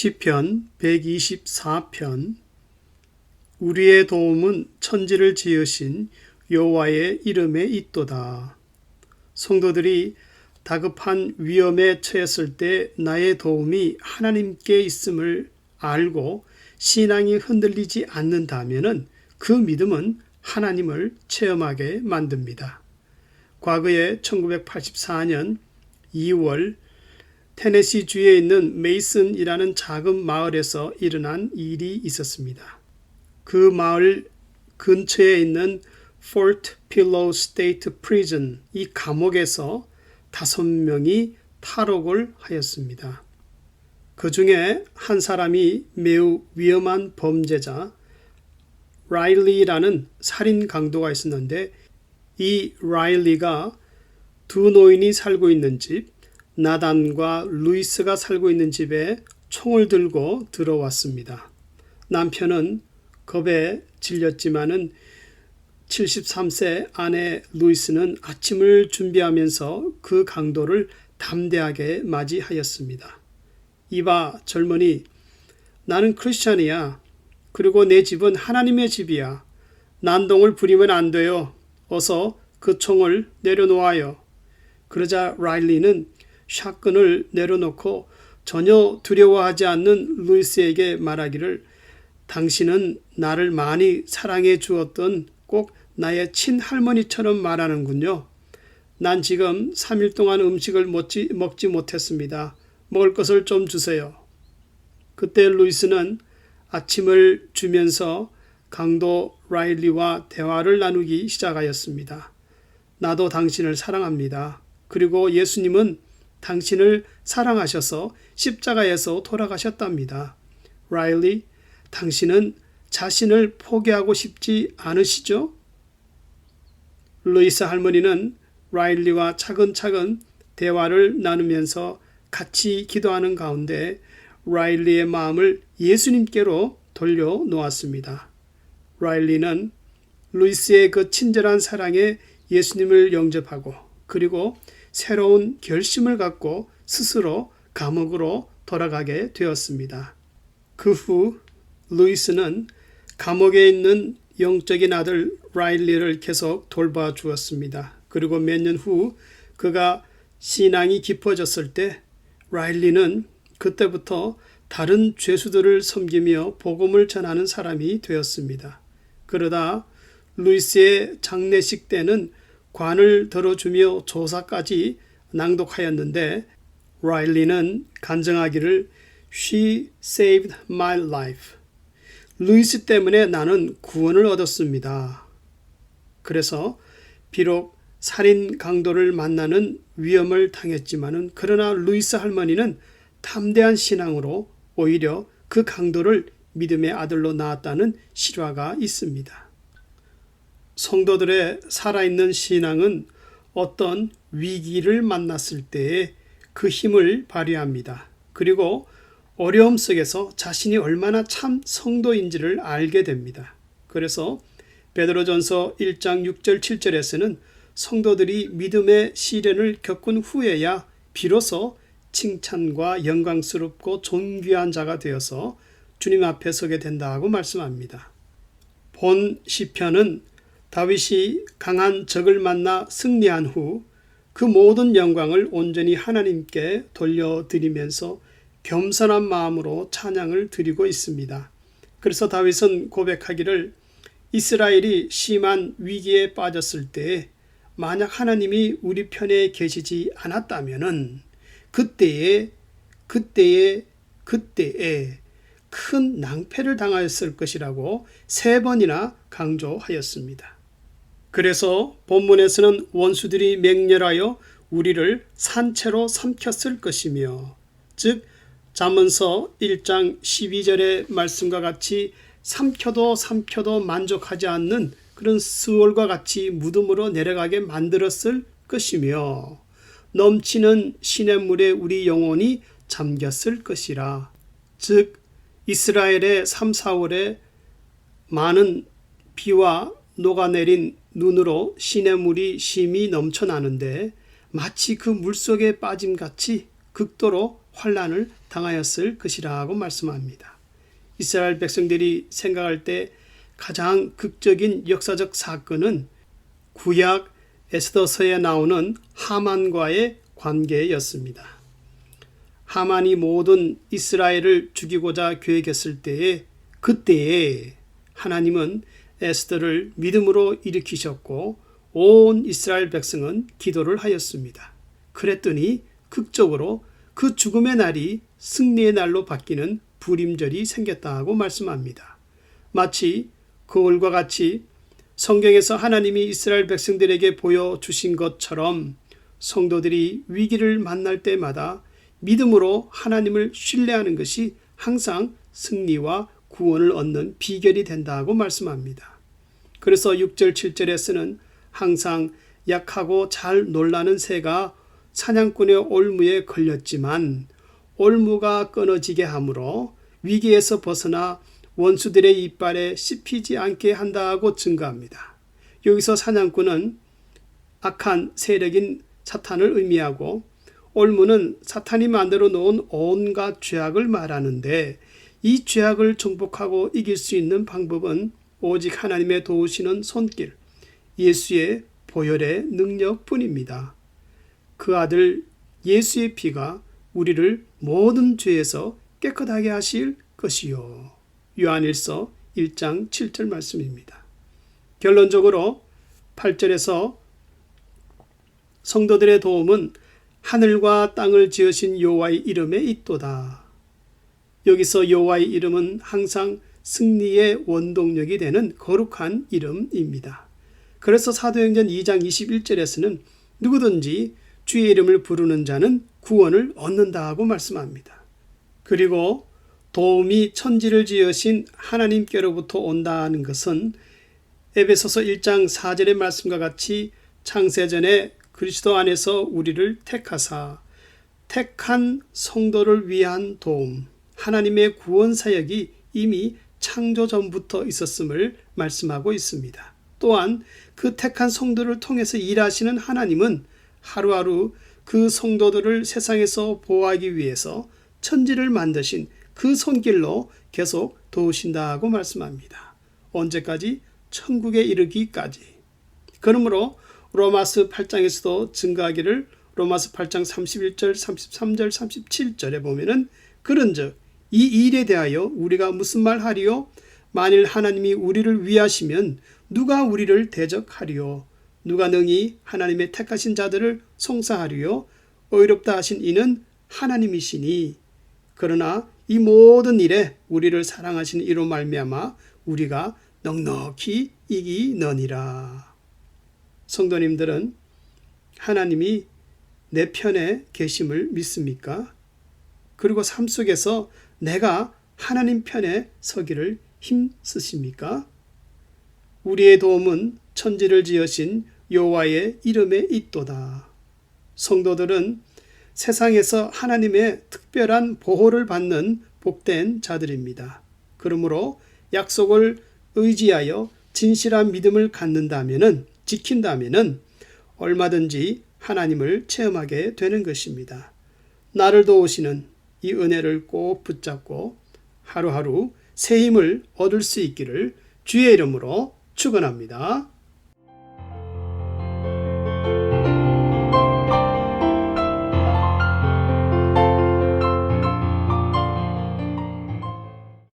시편 124편. 우리의 도움은 천지를 지으신 여호와의 이름에 있도다. 성도들이 다급한 위험에 처했을 때 나의 도움이 하나님께 있음을 알고 신앙이 흔들리지 않는다면 그 믿음은 하나님을 체험하게 만듭니다. 과거에 1984년 2월 테네시주에 있는 메이슨이라는 작은 마을에서 일어난 일이 있었습니다. 그 마을 근처에 있는 Fort Pillow State Prison, 이 감옥에서 5명이 탈옥을 하였습니다. 그 중에 한 사람이 매우 위험한 범죄자 라일리라는 살인 강도가 있었는데, 이 라일리가 두 노인이 살고 있는 집, 나단과 루이스가 살고 있는 집에 총을 들고 들어왔습니다. 남편은 겁에 질렸지만은 73세 아내 루이스는 아침을 준비하면서 그 강도를 담대하게 맞이하였습니다. 이봐 젊은이, 나는 크리스찬이야. 그리고 내 집은 하나님의 집이야. 난동을 부리면 안 돼요. 어서 그 총을 내려놓아요. 그러자 라일리는 샷건을 내려놓고 전혀 두려워하지 않는 루이스에게 말하기를, 당신은 나를 많이 사랑해 주었던 꼭 나의 친할머니처럼 말하는군요. 난 지금 3일 동안 음식을 먹지 못했습니다. 먹을 것을 좀 주세요. 그때 루이스는 아침을 주면서 강도 라일리와 대화를 나누기 시작하였습니다. 나도 당신을 사랑합니다. 그리고 예수님은 당신을 사랑하셔서 십자가에서 돌아가셨답니다. 라일리, 당신은 자신을 포기하고 싶지 않으시죠? 루이스 할머니는 라일리와 차근차근 대화를 나누면서 같이 기도하는 가운데 라일리의 마음을 예수님께로 돌려놓았습니다. 라일리는 루이스의 그 친절한 사랑에 예수님을 영접하고, 그리고 새로운 결심을 갖고 스스로 감옥으로 돌아가게 되었습니다. 그 후 루이스는 감옥에 있는 영적인 아들 라일리를 계속 돌봐주었습니다. 그리고 몇 년 후 그가 신앙이 깊어졌을 때 라일리는 그때부터 다른 죄수들을 섬기며 복음을 전하는 사람이 되었습니다. 그러다 루이스의 장례식 때는 관을 들어주며 조사까지 낭독하였는데, 라일리는 간증하기를 She saved my life. 루이스 때문에 나는 구원을 얻었습니다. 그래서 비록 살인 강도를 만나는 위험을 당했지만은, 그러나 루이스 할머니는 담대한 신앙으로 오히려 그 강도를 믿음의 아들로 낳았다는 실화가 있습니다. 성도들의 살아있는 신앙은 어떤 위기를 만났을 때에 그 힘을 발휘합니다. 그리고 어려움 속에서 자신이 얼마나 참 성도인지를 알게 됩니다. 그래서 베드로전서 1장 6절 7절에서는 성도들이 믿음의 시련을 겪은 후에야 비로소 칭찬과 영광스럽고 존귀한 자가 되어서 주님 앞에 서게 된다고 말씀합니다. 본 시편은 다윗이 강한 적을 만나 승리한 후 그 모든 영광을 온전히 하나님께 돌려드리면서 겸손한 마음으로 찬양을 드리고 있습니다. 그래서 다윗은 고백하기를, 이스라엘이 심한 위기에 빠졌을 때 만약 하나님이 우리 편에 계시지 않았다면은 그때에 큰 낭패를 당하였을 것이라고 3번이나 강조하였습니다. 그래서 본문에서는 원수들이 맹렬하여 우리를 산채로 삼켰을 것이며, 즉 잠언서 1장 12절의 말씀과 같이 삼켜도 만족하지 않는 그런 스월과 같이 무덤으로 내려가게 만들었을 것이며, 넘치는 시냇물에 우리 영혼이 잠겼을 것이라. 즉 이스라엘의 3, 4월에 많은 비와 녹아내린 눈으로 시냇물이 심히 넘쳐나는데 마치 그 물속에 빠짐같이 극도로 환난을 당하였을 것이라고 말씀합니다. 이스라엘 백성들이 생각할 때 가장 극적인 역사적 사건은 구약 에스더서에 나오는 하만과의 관계였습니다. 하만이 모든 이스라엘을 죽이고자 계획했을 때에 그때에 하나님은 에스더를 믿음으로 일으키셨고 온 이스라엘 백성은 기도를 하였습니다. 그랬더니 극적으로 그 죽음의 날이 승리의 날로 바뀌는 불임절이 생겼다고 말씀합니다. 마치 거울과 같이 성경에서 하나님이 이스라엘 백성들에게 보여주신 것처럼 성도들이 위기를 만날 때마다 믿음으로 하나님을 신뢰하는 것이 항상 승리와 구원을 얻는 비결이 된다고 말씀합니다. 그래서 6절 7절에서는 항상 약하고 잘 놀라는 새가 사냥꾼의 올무에 걸렸지만 올무가 끊어지게 하므로 위기에서 벗어나 원수들의 이빨에 씹히지 않게 한다고 증거합니다. 여기서 사냥꾼은 악한 세력인 사탄을 의미하고 올무는 사탄이 만들어 놓은 온갖 죄악을 말하는데 이 죄악을 정복하고 이길 수 있는 방법은 오직 하나님의 도우시는 손길, 예수의 보혈의 능력뿐입니다. 그 아들 예수의 피가 우리를 모든 죄에서 깨끗하게 하실 것이요. 요한일서 1장 7절 말씀입니다. 결론적으로 8절에서 성도들의 도움은 하늘과 땅을 지으신 여호와의 이름에 있도다. 여기서 여호와의 이름은 항상 승리의 원동력이 되는 거룩한 이름입니다. 그래서 사도행전 2장 21절에서는 누구든지 주의 이름을 부르는 자는 구원을 얻는다고 말씀합니다. 그리고 도움이 천지를 지으신 하나님께로부터 온다는 것은 에베소서 1장 4절의 말씀과 같이 창세전에 그리스도 안에서 우리를 택하사 택한 성도를 위한 도움, 하나님의 구원 사역이 이미 창조 전부터 있었음을 말씀하고 있습니다. 또한 그 택한 성도를 통해서 일하시는 하나님은 하루하루 그 성도들을 세상에서 보호하기 위해서 천지를 만드신 그 손길로 계속 도우신다고 말씀합니다. 언제까지? 천국에 이르기까지. 그러므로 로마서 8장에서도 증거하기를 로마서 8장 31절, 33절, 37절에 보면은 그런즉 이 일에 대하여 우리가 무슨 말 하리요? 만일 하나님이 우리를 위하시면 누가 우리를 대적하리요? 누가 능히 하나님의 택하신 자들을 송사하리요? 의롭다 하신 이는 하나님이시니 그러나 이 모든 일에 우리를 사랑하시는 이로 말미암아 우리가 넉넉히 이기느니라. 성도님들은 하나님이 내 편에 계심을 믿습니까? 그리고 삶 속에서 내가 하나님 편에 서기를 힘쓰십니까? 우리의 도움은 천지를 지으신 여호와의 이름에 있도다. 성도들은 세상에서 하나님의 특별한 보호를 받는 복된 자들입니다. 그러므로 약속을 의지하여 진실한 믿음을 갖는다면은, 지킨다면은 얼마든지 하나님을 체험하게 되는 것입니다. 나를 도우시는 이 은혜를 꼭 붙잡고 하루하루 새 힘을 얻을 수 있기를 주의 이름으로 축원합니다.